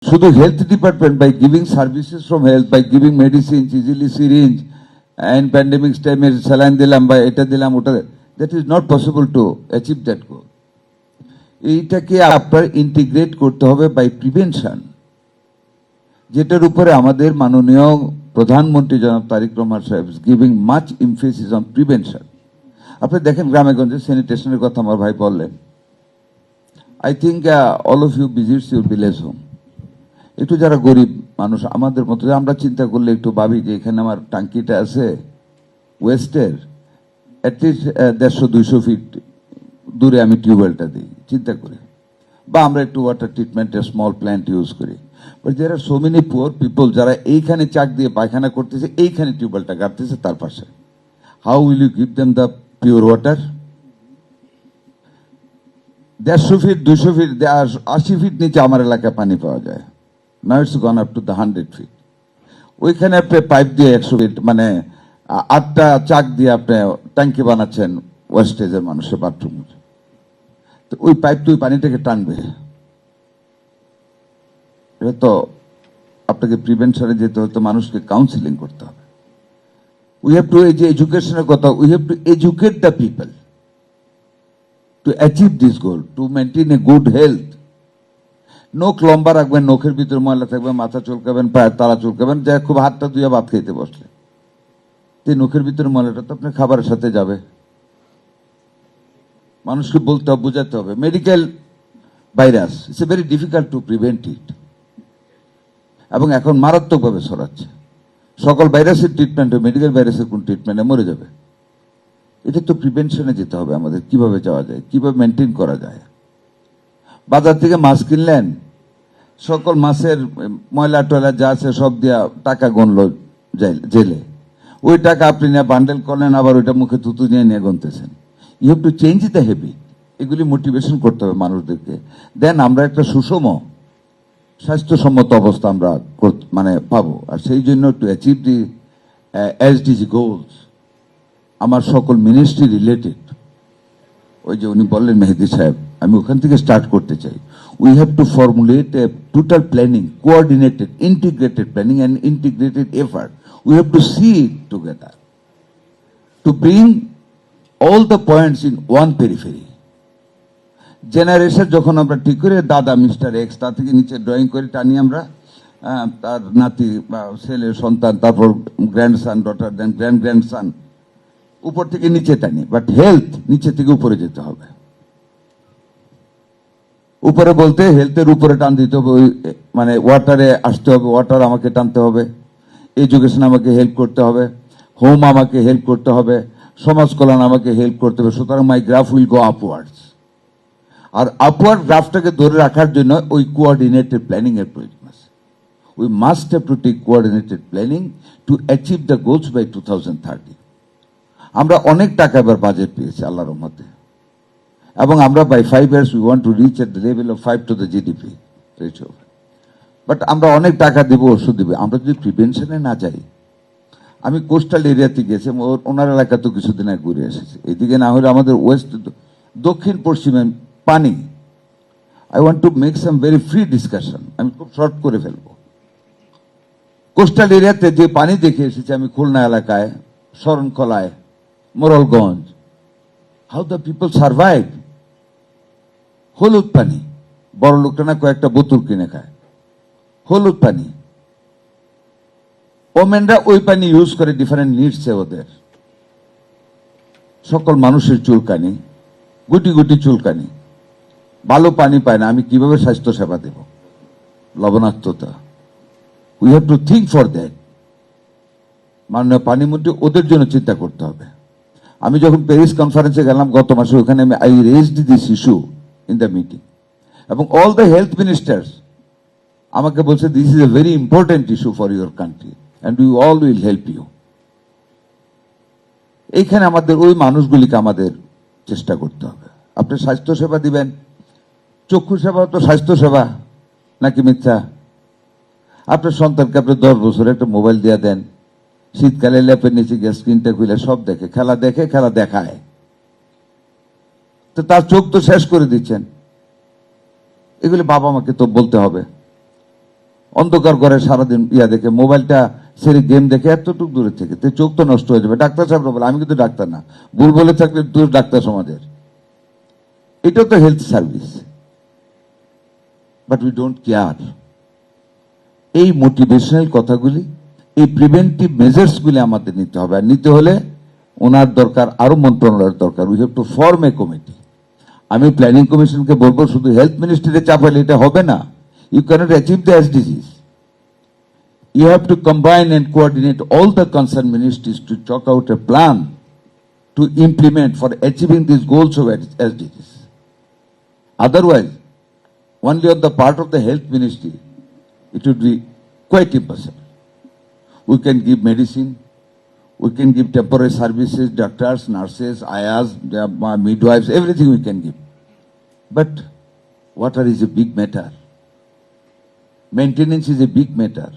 শুধু health department by giving services from health, by giving medicine, easily syringe, and pandemic টাইমে saline দিলাম বা এটা দিলাম ওটা, that is not possible to achieve that goal. এইটাকে আপনার ইন্টিগ্রেট করতে হবে বাই প্রিভেনশন, যেটার উপরে আমাদের মাননীয় প্রধানমন্ত্রী জনাব তারেক রহমান সাহেব giving much emphasis on prevention. আপনি দেখেন গ্রামে গঞ্জে স্যানিটেশনের কথা আমার ভাই বললেন। I think all of you visits your village home. একটু যারা গরিব মানুষ আমাদের মতো আমরা চিন্তা করলে একটু ভাবি যে এখানে আমার টাঙ্কিটা আছে ওয়েস্টের, অ্যাটলিস্ট 150-200 ফিট দূরে আমি টিউবওয়েলটা দিই, চিন্তা করি, বা আমরা একটু ওয়াটার ট্রিটমেন্টের স্মল প্ল্যান্ট ইউজ করি। But there are so many poor people যারা এইখানে চাক দিয়ে পায়খানা করতেছে, এইখানে টিউবওয়েলটা গাড়তেছে তার পাশে। How will you give them the pure water? 150 feet 200 feet 80 feet নিচে আমার এলাকায় পানি পাওয়া যায়। Now it's gone up to the 100 feet. ওইখানে আপনি পাইপ দিয়ে 100 ফিট মানে 8টা চাক দিয়ে আপনি ট্যাঙ্কি বানাচ্ছেন ওয়েস্টেজের মানুষের বাথরুম। তো ওই পাইপ তো ওই পানিটাকে টানবে। এটা তো আপনাকে প্রিভেনশনে যেতে হতো, মানুষকে কাউন্সিলিং করতে হবে। উই হ্যাভ টু, এই যে এডুকেশনের কথা, we have two educate the people to achieve this goal, to maintain a good health. নখ লম্বা রাখবেন, নখের ভিতরে ময়লা থাকবে, মাথা চুলকাবেন, পায়ের তালা চুলকাবেন, যা খুব হাতটা ধুয়ে ভাত খেতে বসলে এই নখের ভিতরে ময়লাটা তো আপনার খাবারের সাথে যাবে। মানুষকে বলতে হবে, বোঝাতে হবে। Medical virus it's a very difficult to prevent ইট, এবং এখন মারাত্মকভাবে ছড়াচ্ছে। সকল ভাইরাসের ট্রিটমেন্ট, মেডিকেল ভাইরাসের কোন ট্রিটমেন্টে মরে যাবে। এটা তো প্রিভেনশনে যেতে হবে আমাদের, কিভাবে যাওয়া যায়, কিভাবে মেনটেন করা যায়। বাজার থেকে মাছ কিনলেন, সকল মাছের ময়লা টয়লা যা আছে সব দিয়া টাকা গণলো জেলে। ওই টাকা আপনি নিয়ে বান্ডেল করলেন, আবার ওইটা মুখে থুতু নিয়ে নিয়ে গুনতেছেন। You have to change the habit. এগুলি মোটিভেশন করতে হবে মানুষদেরকে। দেন আমরা একটা সুষম স্বাস্থ্যসম্মত অবস্থা আমরা মানে পাবো। আর সেই জন্য to achieve the SDG goals, আমার সকল মিনিস্ট্রি রিলেটেড, ওই যে উনি বললেন মেহেদি সাহেব, আমি ওখান থেকে স্টার্ট করতে চাই। We have to formulate a total planning, coordinated, integrated planning and integrated effort. We have to see it together to bring all the points in one periphery. Generation যখন আমরা ঠিক করে দাদা মিস্টার এক্স, তা থেকে নিচে ড্রয়িং করে টানি আমরা তার নাতি বা ছেলে সন্তান, তারপর গ্র্যান্ডসান ডটার, দেন গ্র্যান্ডসান, উপর থেকে নিচে টানি। বাট হেলথ নিচে থেকে উপরে যেতে হবে। উপরে বলতে হেলথের উপরে টান দিতে হবে, ওই মানে ওয়াটারে আসতে হবে, ওয়াটার আমাকে টানতে হবে, এডুকেশন আমাকে হেল্প করতে হবে, হোম আমাকে হেল্প করতে হবে, সমাজ কল্যাণ আমাকে হেল্প করতে হবে। সুতরাং my graph will go upwards. আর আপওয়ার্ড গ্রাফটাকে ধরে রাখার জন্য ওই কোঅর্ডিনেটেড প্ল্যানিং এর প্রয়োজন আছে। We must have to take coordinated planning to achieve the goals by 2030। আমরা অনেক টাকা এবার বাজেট পেয়েছি আল্লাহর রহমতে, এবং আমরা by 5 years we want to reach at the level of 5 to the GDP ratio. But আমরা অনেক টাকা দেবো, ওষুধ দেবে, আমরা যদি প্রিভেনশনে না যাই। আমি কোস্টাল এরিয়াতে গেছি, ওনার এলাকা তো কিছুদিন আগে ঘুরে এসেছি। এদিকে না হলে আমাদের ওয়েস্ট, দক্ষিণ পশ্চিমে পানি। I want to make some very free discussion, আমি খুব শর্ট করে ফেলবো। কোস্টাল এরিয়াতে যে পানি দেখে এসেছি আমি, খুলনা এলাকায়, শরণখলায়, Morrelganj, how the people survive. হলুদ পানি, বড় লোকটা না কয়েকটা বোতল কিনে খায়, হলুদ পানি। ওমেনরা ওই পানি ইউজ করে ডিফারেন্ট নিডসে ওদের। সকল মানুষের চুলকানি, গুটি গুটি চুলকানি, ভালো পানি পায় না, আমি কিভাবে স্বাস্থ্য সেবা দেব? লবণাক্ততা। We have to think for that. মাননীয় পানিমন্ত্রী, ওদের জন্য চিন্তা করতে হবে। আমি যখন প্যারিস কনফারেন্সে গেলাম গত মাসে, ওখানে আমি I raised this issue in the meeting, এবং অল দ্য হেলথ মিনিস্টার্স আমাকে বলছে this is a very important issue for your country and we all will help you. এইখানে আমাদের ওই মানুষগুলিকে আমাদের চেষ্টা করতে হবে। আপনি স্বাস্থ্য সেবা দিবেন, চক্ষু সেবা তো স্বাস্থ্য সেবা নাকি মিথ্যা? আপনার সন্তানকে আপনি 10 বছরে একটা মোবাইল দিয়ে দেন, শীতকালে ল্যাপের নিচে গিয়ে স্ক্রিনটা খুলে সব দেখে, খেলা দেখায়, তো তার চোখ তো শেষ করে দিচ্ছেন। এগুলি বাবা মাকে তো বলতে হবে। অন্ধকার করে সারাদিন দেখে, মোবাইলটা সেরে গেম দেখে এতটুকু দূরে থেকে, তো চোখ তো নষ্ট হয়ে যাবে। ডাক্তার সাহেবরা বলে, আমি কিন্তু ডাক্তার না, ভুল বলে থাকলে দূর ডাক্তার সমাজের। এটা তো health service, but we don't care. এই মোটিভেশনাল কথাগুলি, এই প্রিভেন্টিভ মেজার্সগুলি আমাদের নিতে হবে। আর নিতে হলে ওনার দরকার, আরো মন্ত্রণালয়ের দরকার। We have to form a committee. আমি প্ল্যানিং কমিশনকে বলবো, শুধু হেলথ মিনিস্ট্রিতে চাপাইলে এটা হবে না। You cannot achieve the SDGs. You have to combine and coordinate all the concerned ministries to chalk out a plan to implement for achieving these goals of SDGs. Otherwise, only on the part of the health ministry, it would be quite impossible. We can give medicine, we can give temporary services, doctors, nurses, ayahs, midwives, everything we can give. But water is a big matter. Maintenance is a big matter.